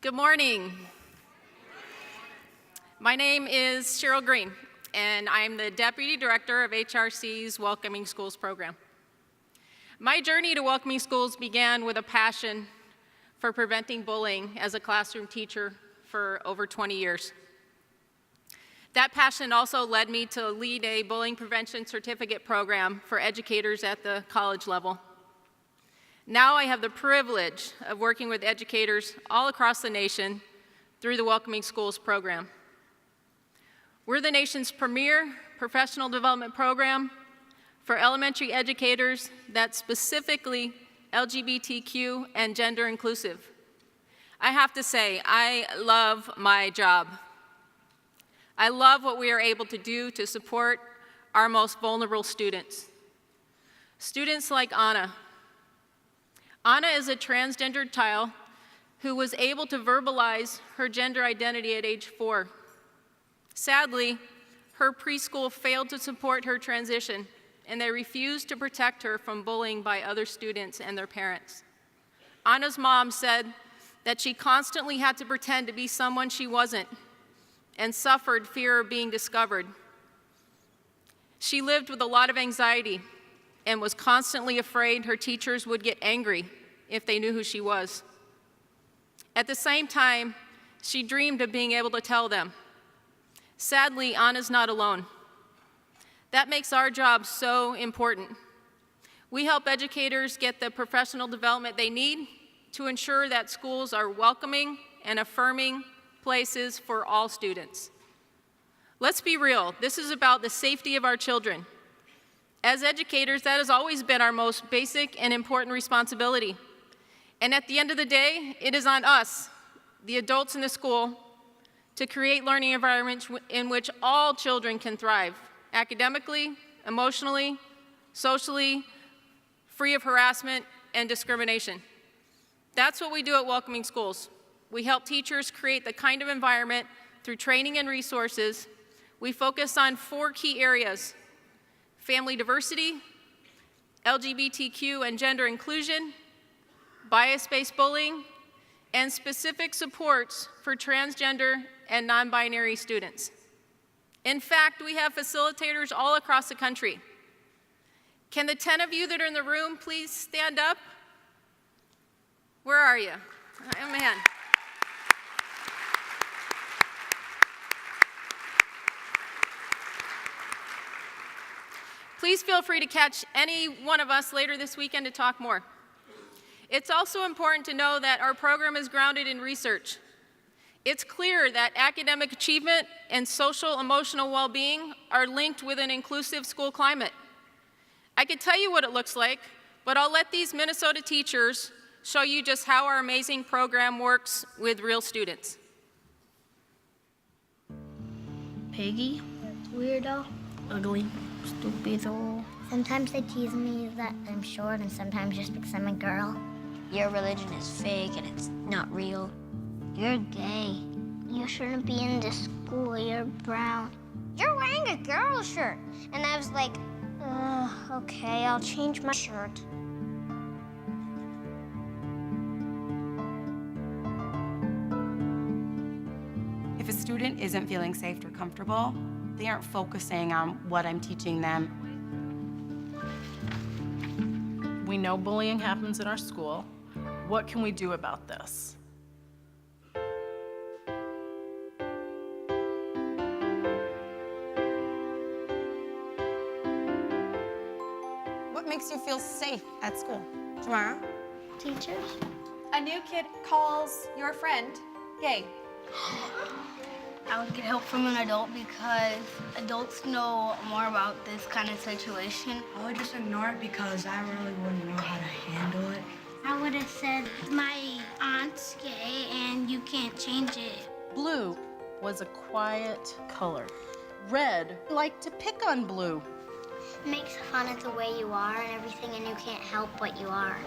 Good morning. My name is Cheryl Green, and I'm the Deputy Director of HRC's Welcoming Schools program. My journey to Welcoming Schools began with a passion for preventing bullying as a classroom teacher for over 20 years. That passion also led me to lead a bullying prevention certificate program for educators at the college level. Now I have the privilege of working with educators all across the nation through the Welcoming Schools program. We're the nation's premier professional development program for elementary educators that's specifically LGBTQ and gender inclusive. I have to say, I love my job. I love what we are able to do to support our most vulnerable students. Students like Anna. Anna is a transgendered child who was able to verbalize her gender identity at age 4. Sadly, her preschool failed to support her transition, and they refused to protect her from bullying by other students and their parents. Anna's mom said that she constantly had to pretend to be someone she wasn't and suffered fear of being discovered. She lived with a lot of anxiety and was constantly afraid her teachers would get angry if they knew who she was. At the same time, she dreamed of being able to tell them. Sadly, Anna's not alone. That makes our job so important. We help educators get the professional development they need to ensure that schools are welcoming and affirming places for all students. Let's be real, this is about the safety of our children. As educators, that has always been our most basic and important responsibility. And at the end of the day, it is on us, the adults in the school, to create learning environments in which all children can thrive, academically, emotionally, socially, free of harassment and discrimination. That's what we do at Welcoming Schools. We help teachers create the kind of environment through training and resources. We focus on 4 key areas: family diversity, LGBTQ and gender inclusion, bias-based bullying, and specific supports for transgender and non-binary students. In fact, we have facilitators all across the country. Can the 10 of you that are in the room please stand up? Where are you? Oh, man. Please feel free to catch any one of us later this weekend to talk more. It's also important to know that our program is grounded in research. It's clear that academic achievement and social emotional well-being are linked with an inclusive school climate. I could tell you what it looks like, but I'll let these Minnesota teachers show you just how our amazing program works with real students. Piggy. Weirdo. Ugly. Stupid. Sometimes they tease me that I'm short, and sometimes just because I'm a girl. Your religion is fake and it's not real. You're gay. You shouldn't be in this school. You're brown. You're wearing a girl shirt. And I was like, okay, I'll change my shirt. If a student isn't feeling safe or comfortable, they aren't focusing on what I'm teaching them. We know bullying happens in our school. What can we do about this? What makes you feel safe at school? Tamara? Teachers? A new kid calls your friend gay. I would get help from an adult because adults know more about this kind of situation. I would just ignore it because I really wouldn't know how to handle it. I would have said, my aunt's gay and you can't change it. Blue was a quiet color. Red liked to pick on blue. Makes fun of the way you are and everything, and you can't help what you are.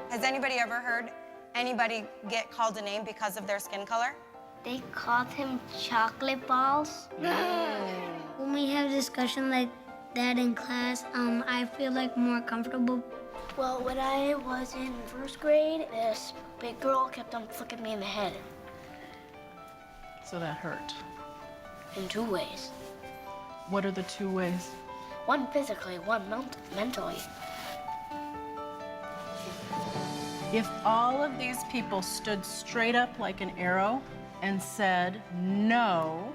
Has anybody ever heard anybody get called a name because of their skin color? They called him chocolate balls. When we have discussion like that in class, I feel like more comfortable. Well, when I was in first grade, this big girl kept on flicking me in the head. So that hurt. In two ways. What are the two ways? One physically, one mentally. If all of these people stood straight up like an arrow and said no,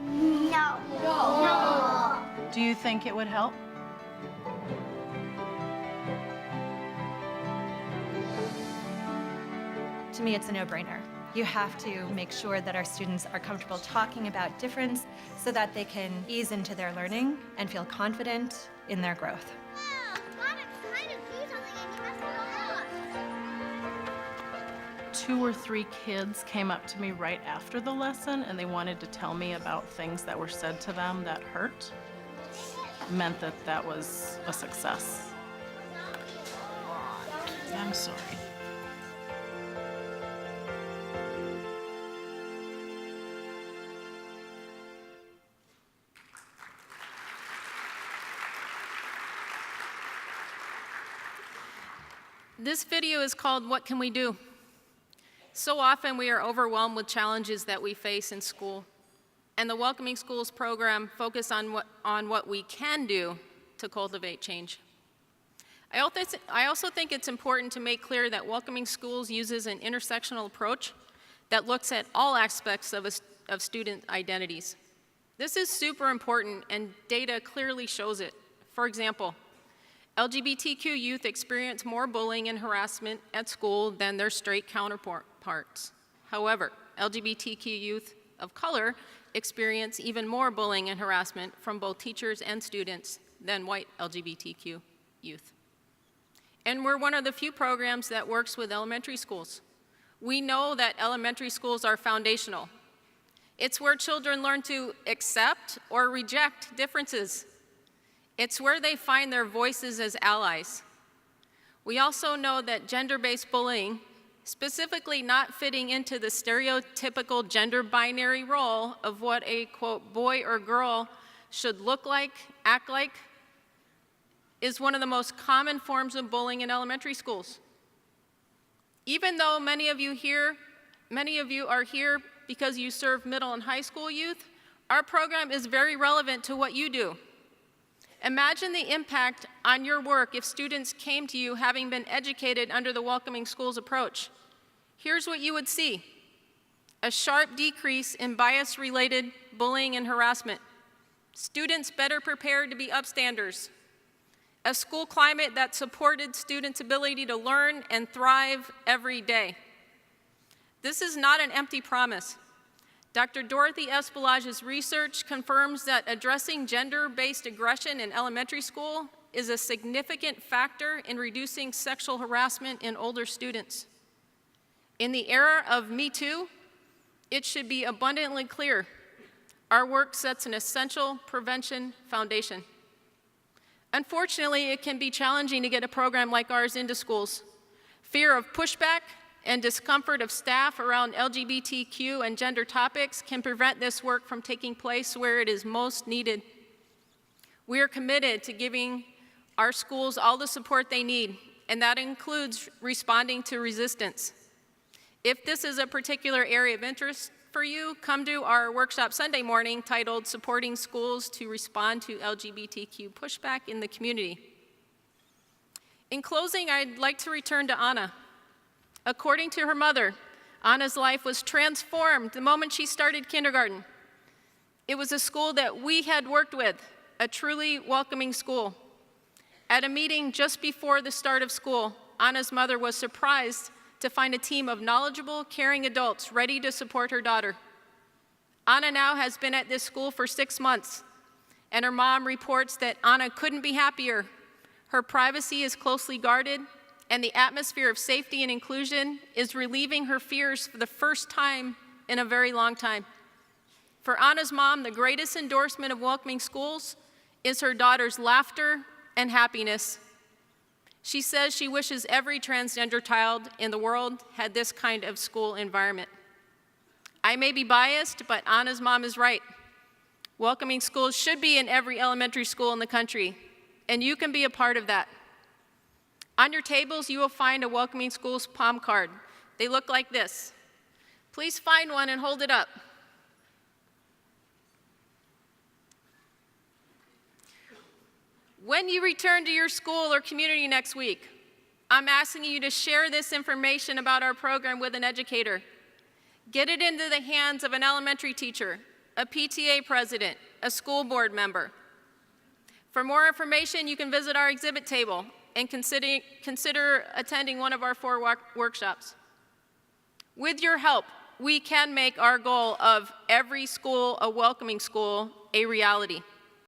do you think it would help? To me, it's a no-brainer. You have to make sure that our students are comfortable talking about difference so that they can ease into their learning and feel confident in their growth. Two or three kids came up to me right after the lesson and they wanted to tell me about things that were said to them that hurt. Meant that that was a success. I'm sorry. This video is called What Can We Do? So often we are overwhelmed with challenges that we face in school, and the Welcoming Schools program focuses on what we can do to cultivate change. I also think it's important to make clear that Welcoming Schools uses an intersectional approach that looks at all aspects of student identities. This is super important, and data clearly shows it. For example, LGBTQ youth experience more bullying and harassment at school than their straight counterparts. However, LGBTQ youth of color experience even more bullying and harassment from both teachers and students than white LGBTQ youth. And we're one of the few programs that works with elementary schools. We know that elementary schools are foundational. It's where children learn to accept or reject differences. It's where they find their voices as allies. We also know that gender-based bullying, specifically not fitting into the stereotypical gender binary role of what a, quote, boy or girl should look like, act like, is one of the most common forms of bullying in elementary schools. Even though many of you are here because you serve middle and high school youth, our program is very relevant to what you do. Imagine the impact on your work if students came to you having been educated under the Welcoming Schools approach. Here's what you would see: a sharp decrease in bias-related bullying and harassment, students better prepared to be upstanders, a school climate that supported students' ability to learn and thrive every day. This is not an empty promise. Dr. Dorothy Espalage's research confirms that addressing gender-based aggression in elementary school is a significant factor in reducing sexual harassment in older students. In the era of Me Too, it should be abundantly clear our work sets an essential prevention foundation. Unfortunately, it can be challenging to get a program like ours into schools. Fear of pushback and discomfort of staff around LGBTQ and gender topics can prevent this work from taking place where it is most needed. We are committed to giving our schools all the support they need, and that includes responding to resistance. If this is a particular area of interest for you, come to our workshop Sunday morning titled Supporting Schools to Respond to LGBTQ Pushback in the Community. In closing, I'd like to return to Anna. According to her mother, Anna's life was transformed the moment she started kindergarten. It was a school that we had worked with, a truly welcoming school. At a meeting just before the start of school, Anna's mother was surprised to find a team of knowledgeable, caring adults ready to support her daughter. Anna now has been at this school for 6 months, and her mom reports that Anna couldn't be happier. Her privacy is closely guarded, and the atmosphere of safety and inclusion is relieving her fears for the first time in a very long time. For Anna's mom, the greatest endorsement of welcoming schools is her daughter's laughter and happiness. She says she wishes every transgender child in the world had this kind of school environment. I may be biased, but Anna's mom is right. Welcoming schools should be in every elementary school in the country, and you can be a part of that. On your tables, you will find a Welcoming Schools palm card. They look like this. Please find one and hold it up. When you return to your school or community next week, I'm asking you to share this information about our program with an educator. Get it into the hands of an elementary teacher, a PTA president, a school board member. For more information, you can visit our exhibit table and consider attending one of our 4 workshops. With your help, we can make our goal of every school a welcoming school a reality.